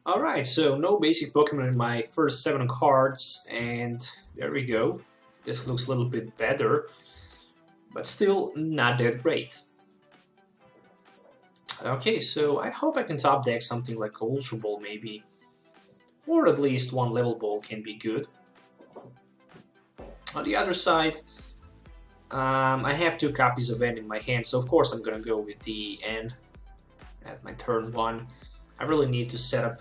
Alright, so no basic Pokemon in my first 7 cards, and there we go. This looks a little bit better, but still not that great. Okay, so I hope I can top deck something like Ultra Ball maybe, or at least one Level Ball can be good. On the other side, I have 2 copies of N in my hand, so of course I'm gonna go with the N at my turn 1. I really need to set up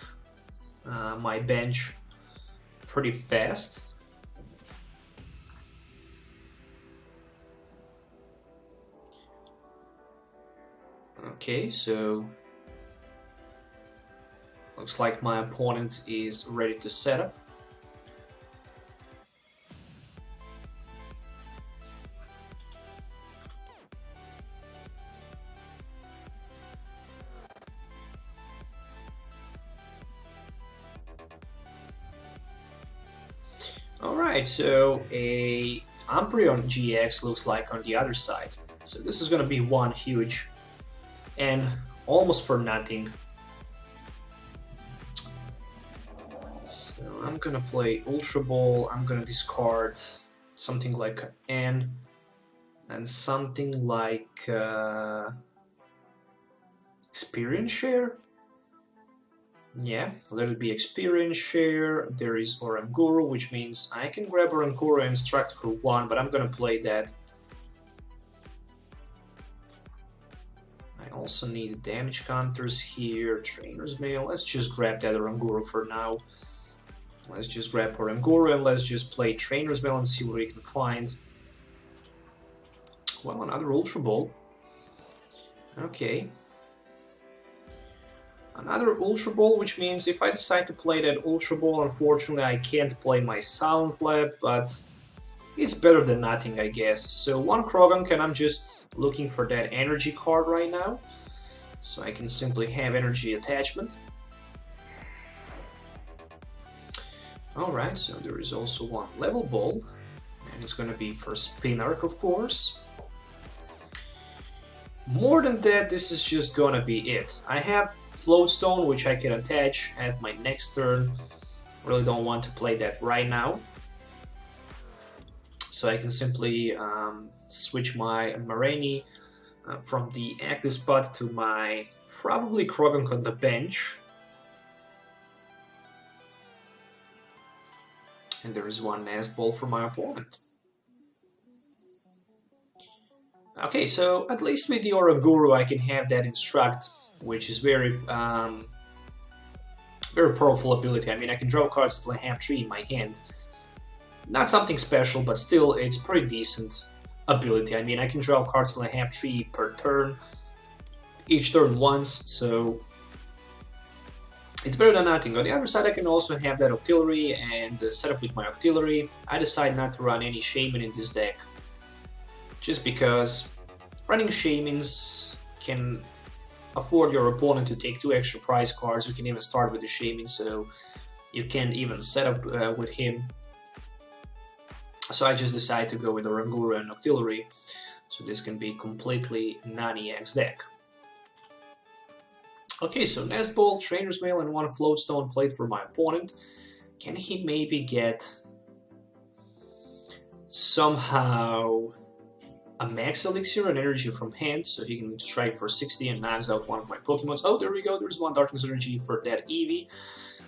my bench pretty fast. Okay, so looks like my opponent is ready to set up. Alright, so a Umbreon GX looks like on the other side. So this is gonna be one huge and almost for nothing. So I'm gonna play Ultra Ball, I'm gonna discard something like N and something like Experience Share. Yeah, let it be Experience Share. There is Oranguru, which means I can grab Oranguru and extract for 1, but I'm gonna play that. I also need damage counters here, Trainer's Mail. Let's just grab that Oranguru for now. Let's just grab Oranguru and let's just play Trainer's Mail and see what we can find. Well, another Ultra Ball. Okay. Another Ultra Ball, which means if I decide to play that Ultra Ball, unfortunately I can't play my Sound Lab, but it's better than nothing, I guess. So 1 Krogan, and I'm just looking for that energy card right now. So I can simply have energy attachment. Alright, so there is also 1 Level Ball, and it's gonna be for Spinark, of course. More than that, this is just gonna be it. I have Floatstone, which I can attach at my next turn. Really don't want to play that right now. So I can simply switch my Mareini from the active spot to my probably Krogan on the bench. And there is 1 Nest Ball for my opponent. Okay, so at least with the Oranguru I can have that Instruct, which is very powerful ability. I mean, I can draw cards till I have 3 in my hand. Not something special, but still, it's pretty decent ability. I mean, I can draw cards till I have 3 per turn, each turn once, so it's better than nothing. On the other side, I can also have that Octillery and set up with my Octillery. I decide not to run any Shaman in this deck, just because running Shamans can afford your opponent to take 2 extra prize cards. You can even start with the Shaman, so you can't even set up with him. So I just decide to go with Oranguru and Octillery, so this can be completely non-EX deck. Okay, so Nest Ball, Trainer's Mail, and 1 Floatstone played for my opponent. Can he maybe get somehow a Max Elixir and energy from hand, so he can strike for 60 and knocks out 1 of my Pokemon? Oh, there we go, there's 1 Darkness Energy for that Eevee,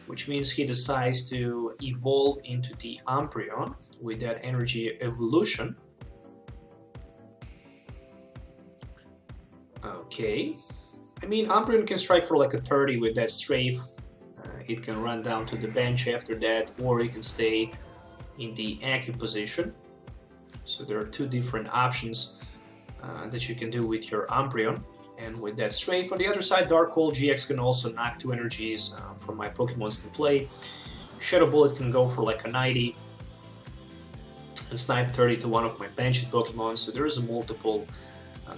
which means he decides to evolve into the Umbreon with that energy evolution. Okay. I mean, Umbreon can strike for like a 30 with that Strafe. It can run down to the bench after that, or it can stay in the active position. So there are 2 different options that you can do with your Umbreon. And with that Strafe, on the other side, Dark Hole GX can also knock 2 energies from my Pokemons in play. Shadow Bullet can go for like a 90 and snipe 30 to 1 of my benched Pokemon. So there is multiple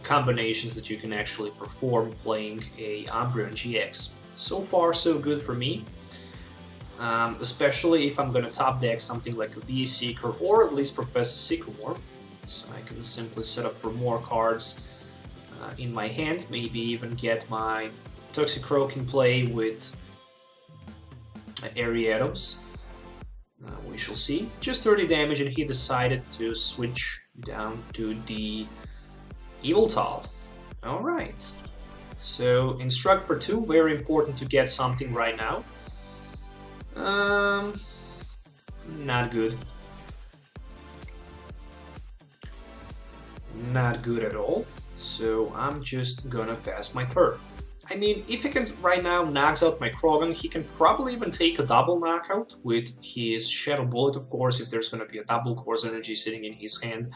combinations that you can actually perform playing a Umbreon GX. So far, so good for me. Especially if I'm going to top deck something like a VA Seeker or at least Professor Sycamore. So I can simply set up for more cards in my hand, maybe even get my Toxicroak in play with Ariados. We shall see. Just 30 damage, and he decided to switch down to the Evoltal. Alright. So, Instruct for 2, very important to get something right now. Not good. Not good at all. So, I'm just gonna pass my turn. I mean, if he can right now knocks out my Krogan, he can probably even take a double knockout with his Shadow Bullet, of course, if there's gonna be a double Course Energy sitting in his hand.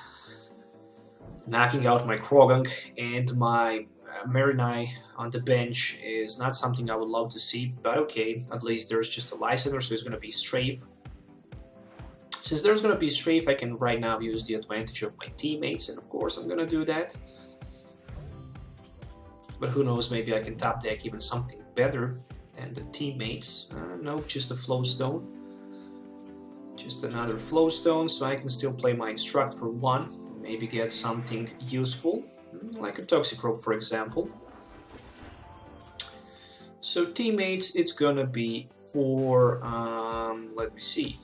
Knocking out my Krogan and my Marinai on the bench is not something I would love to see, but okay, at least there's just a Lysander, so it's gonna be Strafe. Since there's gonna be Strafe, I can right now use the advantage of my teammates, and of course I'm gonna do that. But who knows, maybe I can top deck even something better than the teammates. No, just a Flowstone. Just another Flowstone, so I can still play my Instruct for 1. Maybe get something useful, like a Toxicroak, for example. So teammates, it's gonna be for, let me see.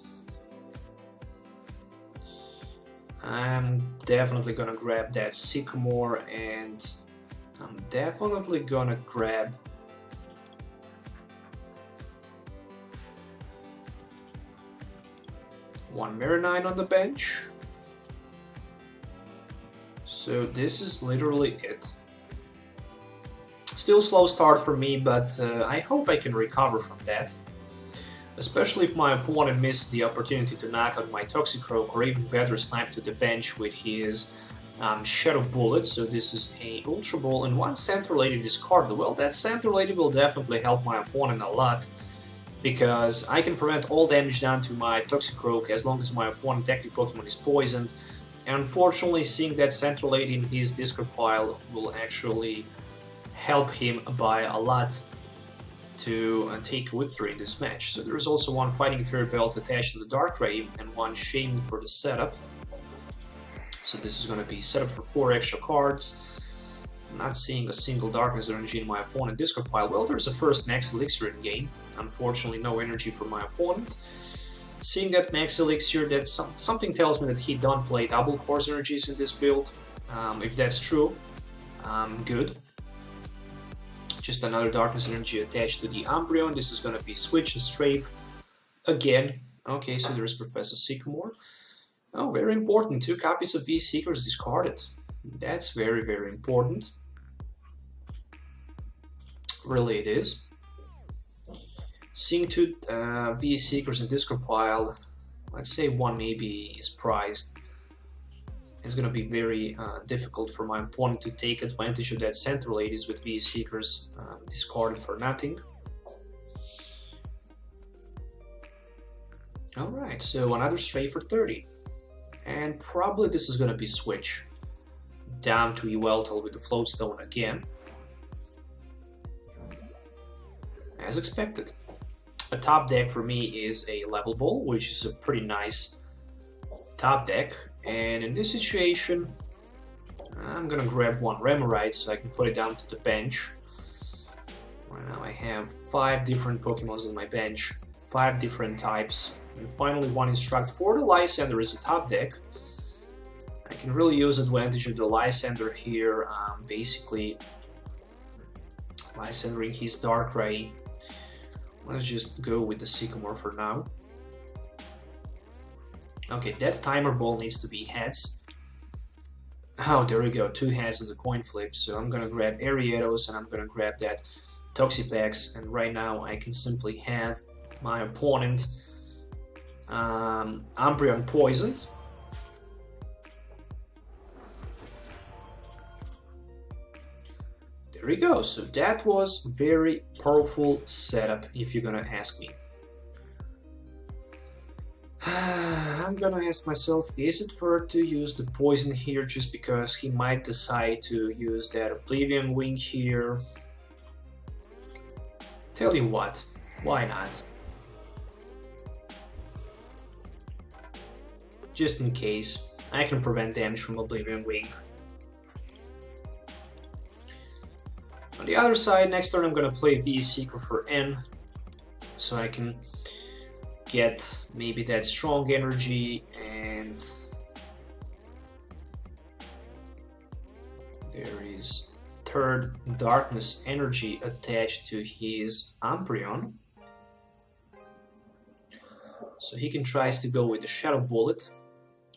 I'm definitely gonna grab that Sycamore, and I'm definitely gonna grab one Marinine on the bench. So this is literally it. Still slow start for me, but I hope I can recover from that. Especially if my opponent missed the opportunity to knock out my Toxicroak, or even better, snipe to the bench with his Shadow Bullet. So this is a Ultra Ball and one Center Lady discarded. Well, that Center Lady will definitely help my opponent a lot, because I can prevent all damage down to my Toxicroak as long as my opponent active Pokemon is poisoned. And unfortunately, seeing that Center Lady in his discard pile will actually help him by a lot to take a victory in this match. So there is also one Fighting Fairy Belt attached to the Darkrai and one Shaming for the setup. So this is going to be set up for 4 extra cards. I'm not seeing a single Darkness Energy in my opponent discard pile. Well, there's a first Max Elixir in game. Unfortunately, no energy for my opponent. Seeing that Max Elixir, that something tells me that he don't play double Course Energies in this build. If that's true, good. Just another Darkness Energy attached to the Umbreon. This is going to be Switch and Strafe again. Okay, so there's Professor Sycamore. Oh, very important. 2 copies of V-Seekers discarded. That's very, very important. Really it is. Seeing 2 V-Seekers in discard pile, let's say one maybe is prized. It's going to be very difficult for my opponent to take advantage of that Center Ladies with V-Seekers discarded for nothing. Alright, so another Stray for 30. And probably this is going to be Switch down to Yveltal with the Floatstone again. As expected. A top deck for me is a Level Ball, which is a pretty nice top deck. And in this situation, I'm gonna grab one Remoraid so I can put it down to the bench. Right now I have 5 different Pokemons on my bench, 5 different types, and finally one Instruct for the Lysander is a top deck. I can really use advantage of the Lysander here, basically Lysandering his Darkrai. Let's just go with the Sycamore for now. Okay, that Timer Ball needs to be heads. Oh, there we go, 2 heads on the coin flip. So I'm gonna grab Ariados and I'm gonna grab that Toxapex, and right now I can simply have my opponent Umbreon poisoned. There we go, so that was very powerful setup if you're gonna ask me. I'm gonna ask myself, is it worth to use the poison here just because he might decide to use that Oblivion Wing here? Tell you what, why not? Just in case, I can prevent damage from Oblivion Wing. On the other side, next turn I'm gonna play V-Seeker for N. so I can get maybe that strong energy, and there is third darkness energy attached to his Umbreon. So he can try to go with the Shadow Bullet.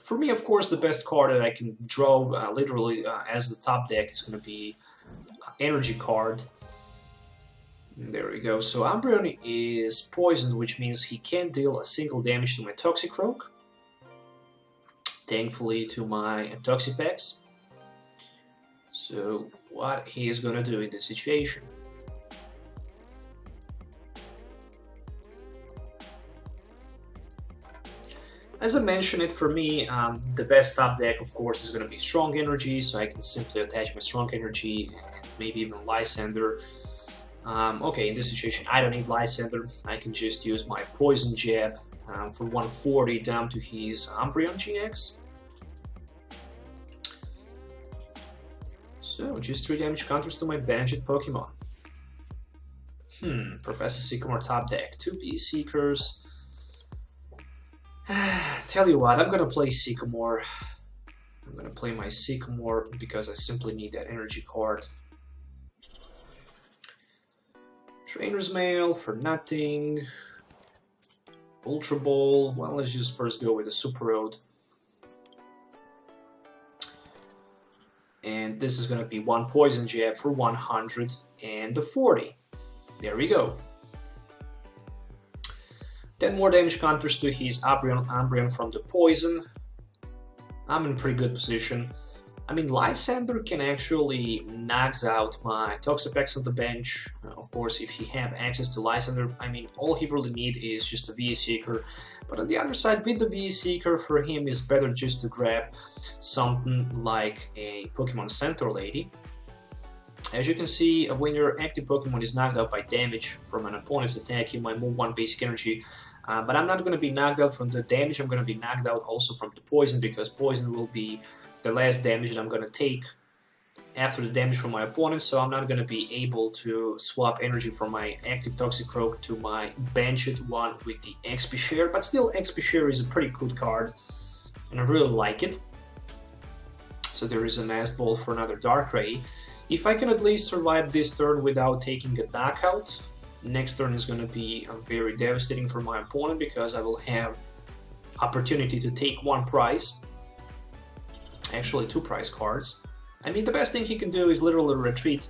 For me, of course, the best card that I can draw literally as the top deck is going to be Energy card. There we go. So Umbreon is poisoned, which means he can't deal a single damage to my Toxicroak. Thankfully to my Toxapex. So what he is gonna do in this situation? As I mentioned it, for me, the best top deck, of course, is going to be Strong Energy, so I can simply attach my Strong Energy and maybe even Lysander. Okay, in this situation, I don't need Lysander. I can just use my Poison Jab for 140 down to his Umbreon GX. So, just 3 damage counters to my Bansheed Pokemon. Professor Sycamore top deck. 2 V-Seekers. Tell you what, I'm gonna play Sycamore. I'm gonna play my Sycamore because I simply need that energy card. Trainer's Mail for nothing. Ultra Ball. Well, let's just first go with the Super Road. And this is gonna be 1 Poison Jab for 100 and the 40. There we go. 10 more damage counters to his Umbreon from the Poison. I'm in pretty good position. I mean, Lysander can actually knocks out my Toxapex on the bench. Of course, if he have access to Lysander, I mean, all he really need is just a V-Seeker. But on the other side, with the V-Seeker, for him is better just to grab something like a Pokemon Centaur Lady. As you can see, when your active Pokemon is knocked out by damage from an opponent's attack, you might move 1 basic energy. But I'm not going to be knocked out from the damage, I'm going to be knocked out also from the poison, because poison will be the last damage that I'm going to take after the damage from my opponent, so I'm not going to be able to swap energy from my active Toxicroak to my Bansheed one with the XP Share, but still XP Share is a pretty good card, and I really like it. So there is a Nest Ball for another Darkrai. If I can at least survive this turn without taking a knockout, next turn is going to be very devastating for my opponent, because I will have opportunity to take 1 prize, actually 2 prize cards. I mean, the best thing he can do is literally retreat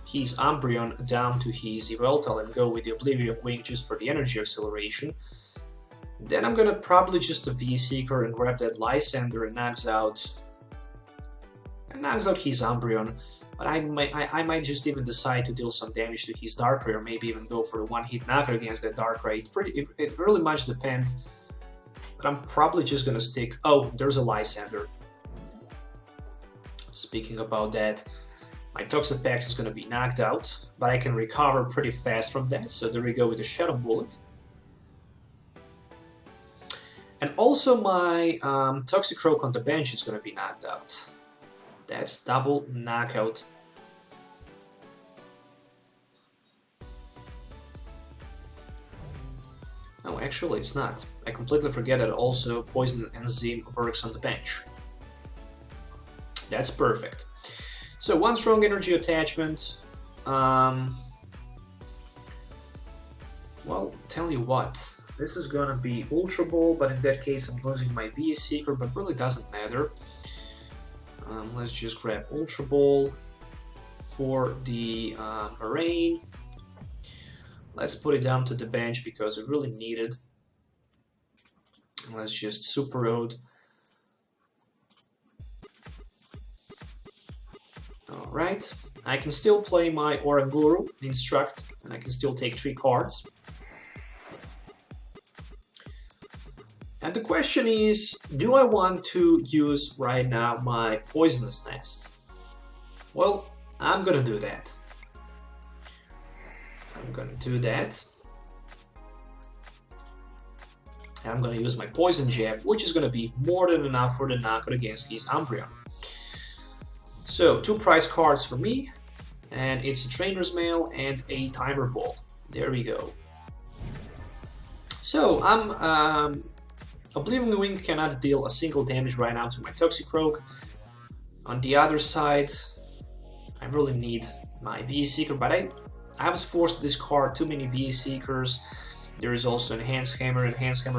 his Umbreon down to his Yveltal and go with the Oblivion Wing just for the energy acceleration. Then I'm gonna probably just a V-Seeker and grab that Lysander and knocks out his Umbreon. But I might just even decide to deal some damage to his Darkrai, or maybe even go for a 1-hit knockout against that Darkrai. It really much depends. But I'm probably just gonna stick. Oh, there's a Lysander. Speaking about that, my Toxapex is gonna be knocked out, but I can recover pretty fast from that. So there we go with the Shadow Bullet. And also my Toxicroak on the bench is gonna be knocked out. That's double knockout. No, actually it's not. I completely forget that also Poison Enzyme works on the bench. That's perfect. So 1 strong energy attachment. Well, tell you what. This is gonna be Ultra Ball, but in that case I'm losing my V-Seeker, but really doesn't matter. Let's just grab Ultra Ball for the Moraine. Let's put it down to the bench because we really need it. Let's just Super Road. Alright, I can still play my Oranguru, Instruct, and I can still take 3 cards. And the question is, do I want to use right now my Poisonous Nest? Well, I'm gonna do that. I'm gonna do that. And I'm gonna use my Poison Jab, which is gonna be more than enough for the knockout against his Umbreon. So, 2 prize cards for me, and it's a Trainer's Mail and a Timer Ball. There we go. So I'm Oblivion Wing cannot deal a single damage right now to my Toxicroak. On the other side, I really need my VE Seeker, but I was forced to discard too many VE Seekers. There is also Enhanced Hammer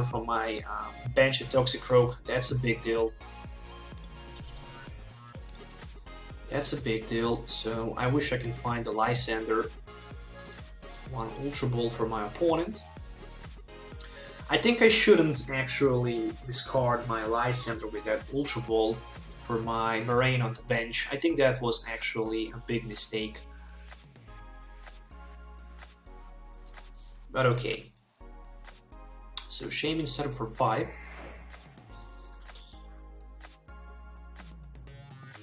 from my bench at Toxicroak. That's a big deal. That's a big deal, so I wish I can find a Lysander. One Ultra Ball for my opponent. I think I shouldn't actually discard my Lysander with that Ultra Ball for my Moraine on the bench. I think that was actually a big mistake. But okay. So Shaman set up for 5.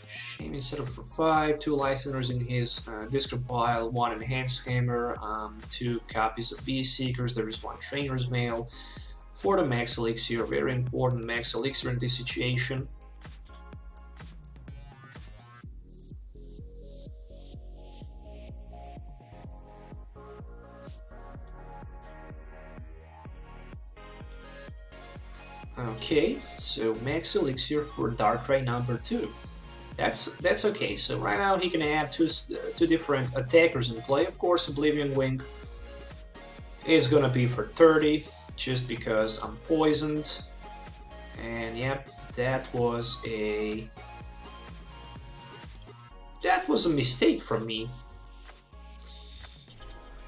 Shaman set up for 5, 2 Lysanders in his discard pile, 1 Enhanced Hammer, 2 copies of VE Seekers, there is 1 Trainer's Mail, for the Max Elixir, very important Max Elixir in this situation. Okay, so Max Elixir for Darkrai number 2. That's okay. So right now he can have two different attackers in play. Of course, Oblivion Wing is gonna be for 30, just because I'm poisoned. And yep, that was a mistake from me.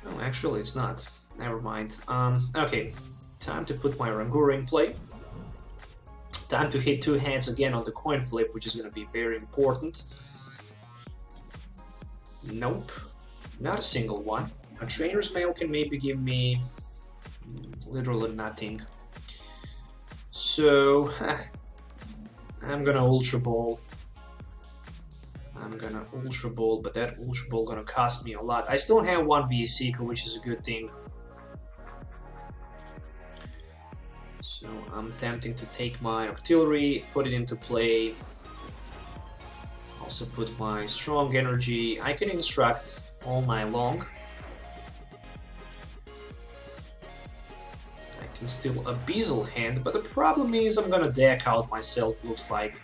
Oh, actually, it's not. Never mind. Okay, time to put my Rangura in play. Time to hit 2 hands again on the coin flip, which is going to be very important. Nope, not a single one. A Trainer's Mail can maybe give me literally nothing. So, I'm gonna Ultra Ball. But that Ultra Ball gonna cost me a lot. I still have 1 VE Seeker, which is a good thing. So I'm tempting to take my Artillery, put it into play. Also put my Strong Energy. I can Instruct all night long. I can still Abyssal Hand, but the problem is I'm gonna deck out myself, looks like.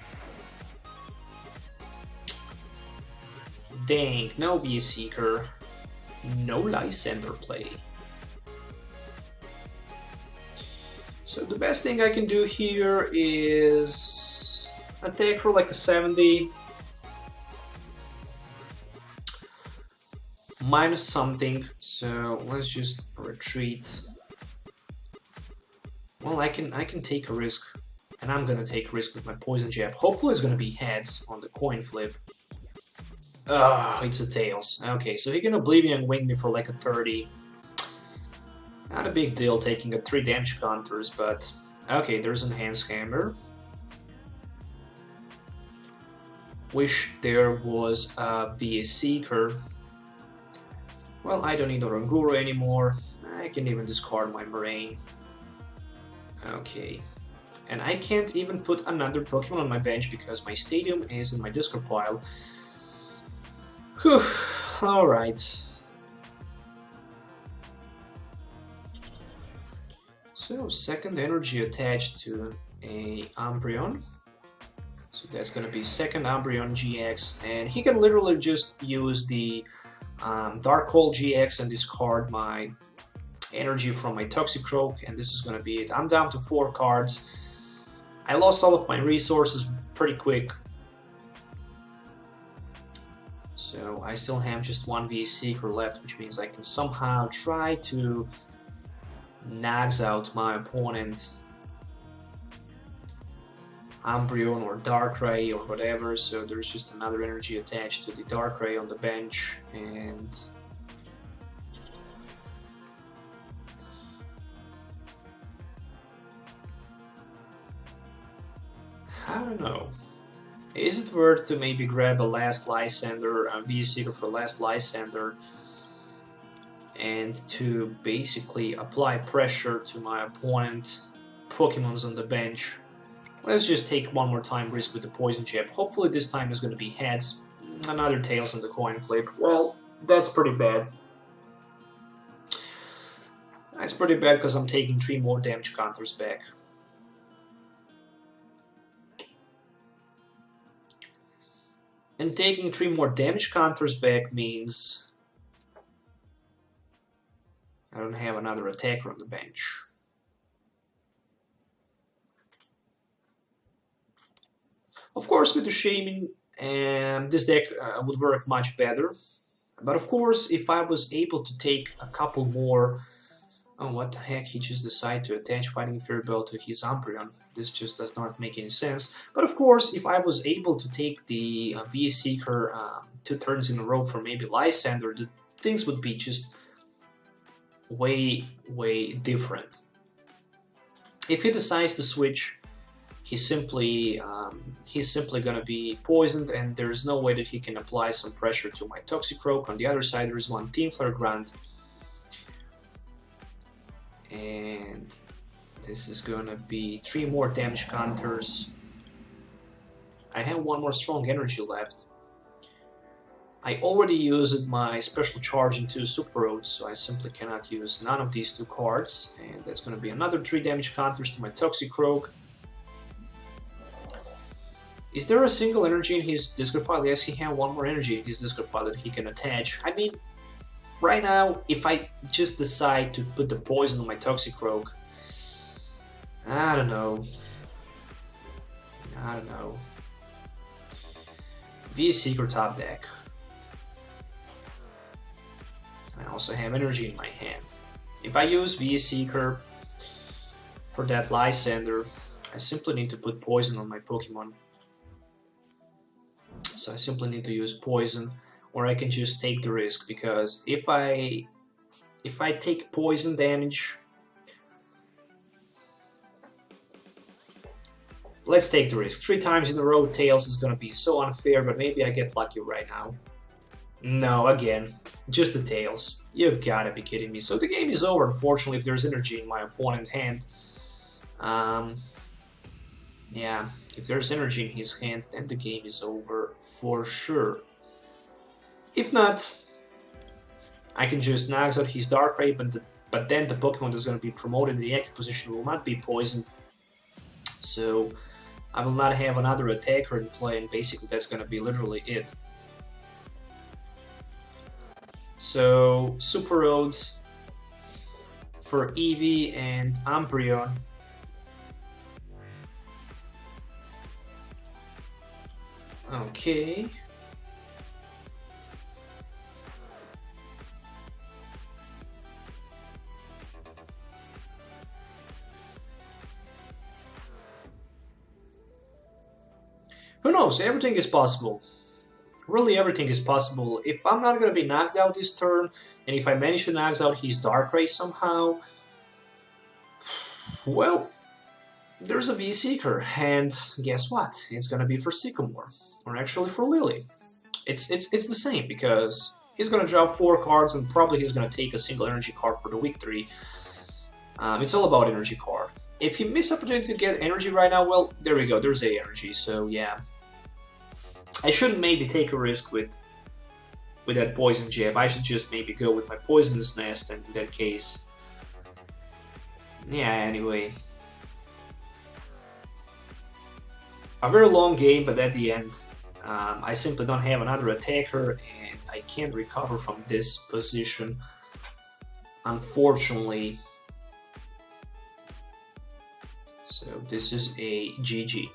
Dang, no VE Seeker, no Lysander play. So the best thing I can do here is attack for like a 70. Minus something, so let's just retreat. Well, I can take a risk, and I'm gonna take a risk with my Poison Jab. Hopefully it's gonna be heads on the coin flip. It's a tails. Okay, so he can Oblivion Wing me for like a 30. Not a big deal taking up 3 damage counters, but okay, there's Enhanced Hammer. Wish there was a VE Seeker. Well, I don't need a Rangura anymore. I can even discard my Moraine. Okay. And I can't even put another Pokemon on my bench because my Stadium is in my discard pile. Whew, alright. So, second energy attached to a Umbreon. So that's gonna be second Umbreon GX, and he can literally just use the Dark Hole GX and discard my energy from my Toxicroak, and this is gonna be it. I'm down to 4 cards. I lost all of my resources pretty quick. So I still have just 1 VE Seeker left, which means I can somehow try to nags out my opponent, Umbreon or Darkrai or whatever, so there's just another energy attached to the Darkrai on the bench, and I don't know. Is it worth to maybe grab a last Lysander, a VE Seeker for last Lysander, and to basically apply pressure to my opponent, Pokemon's on the bench? Let's just take one more time risk with the Poison Jab. Hopefully this time is going to be heads. Another tails on the coin flip. Well, that's pretty bad. That's pretty bad because I'm taking 3 more damage counters back. And taking 3 more damage counters back means I don't have another attacker on the bench. Of course, with the Shaman, this deck would work much better. But of course, if I was able to take a couple more... Oh, what the heck, he just decided to attach Fighting Fairy Bell to his Umbreon. This just does not make any sense. But of course, if I was able to take the V-Seeker 2 turns in a row for maybe Lysander, the things would be just way different. If he decides to switch, he's simply gonna be poisoned, and there's no way that he can apply some pressure to my Toxicroak. On the other side, there is one Team Flare Grunt, and this is gonna be 3 more damage counters. I have 1 more strong energy left. I already used my special charge into Super Road, so I simply cannot use none of these 2 cards, and that's gonna be another 3 damage counters to my Toxicroak. Is there a single energy in his discard pile? Yes, he has 1 more energy in his discard pile that he can attach. I mean, right now, if I just decide to put the poison on my Toxicroak, I don't know. V-Seeker top deck. I also have energy in my hand. If I use V-Seeker for that Lysander, I simply need to put poison on my Pokemon. So I simply need to use poison, or I can just take the risk, because if I take poison damage, let's take the risk. 3 times in a row Tails is gonna be so unfair, but maybe I get lucky right now. No, again, just the Tails. You've gotta be kidding me. So the game is over, unfortunately, if there's energy in my opponent's hand. Yeah, if there's energy in his hand, then the game is over for sure. If not, I can just Nags out his Darkrai, but then the Pokemon that's going to be promoted in the active position will not be poisoned. So I will not have another attacker in play, and basically that's going to be literally it. So Super Road for Eevee and Umbreon. Okay. Who knows? Everything is possible. Really, everything is possible. If I'm not going to be knocked out this turn, and if I manage to knock out his Darkrai somehow, well, there's a V-Seeker, and guess what? It's going to be for Sycamore, or actually for Lily. It's the same, because he's going to draw 4 cards, and probably he's going to take a single energy card for the week 3. It's all about energy card. If he missed opportunity to get energy right now, well, there we go, there's a energy, so yeah. I shouldn't maybe take a risk with that poison jab. I should just maybe go with my poisonous nest, and in that case, yeah, anyway. A very long game, but at the end, I simply don't have another attacker, and I can't recover from this position, unfortunately. So this is a GG.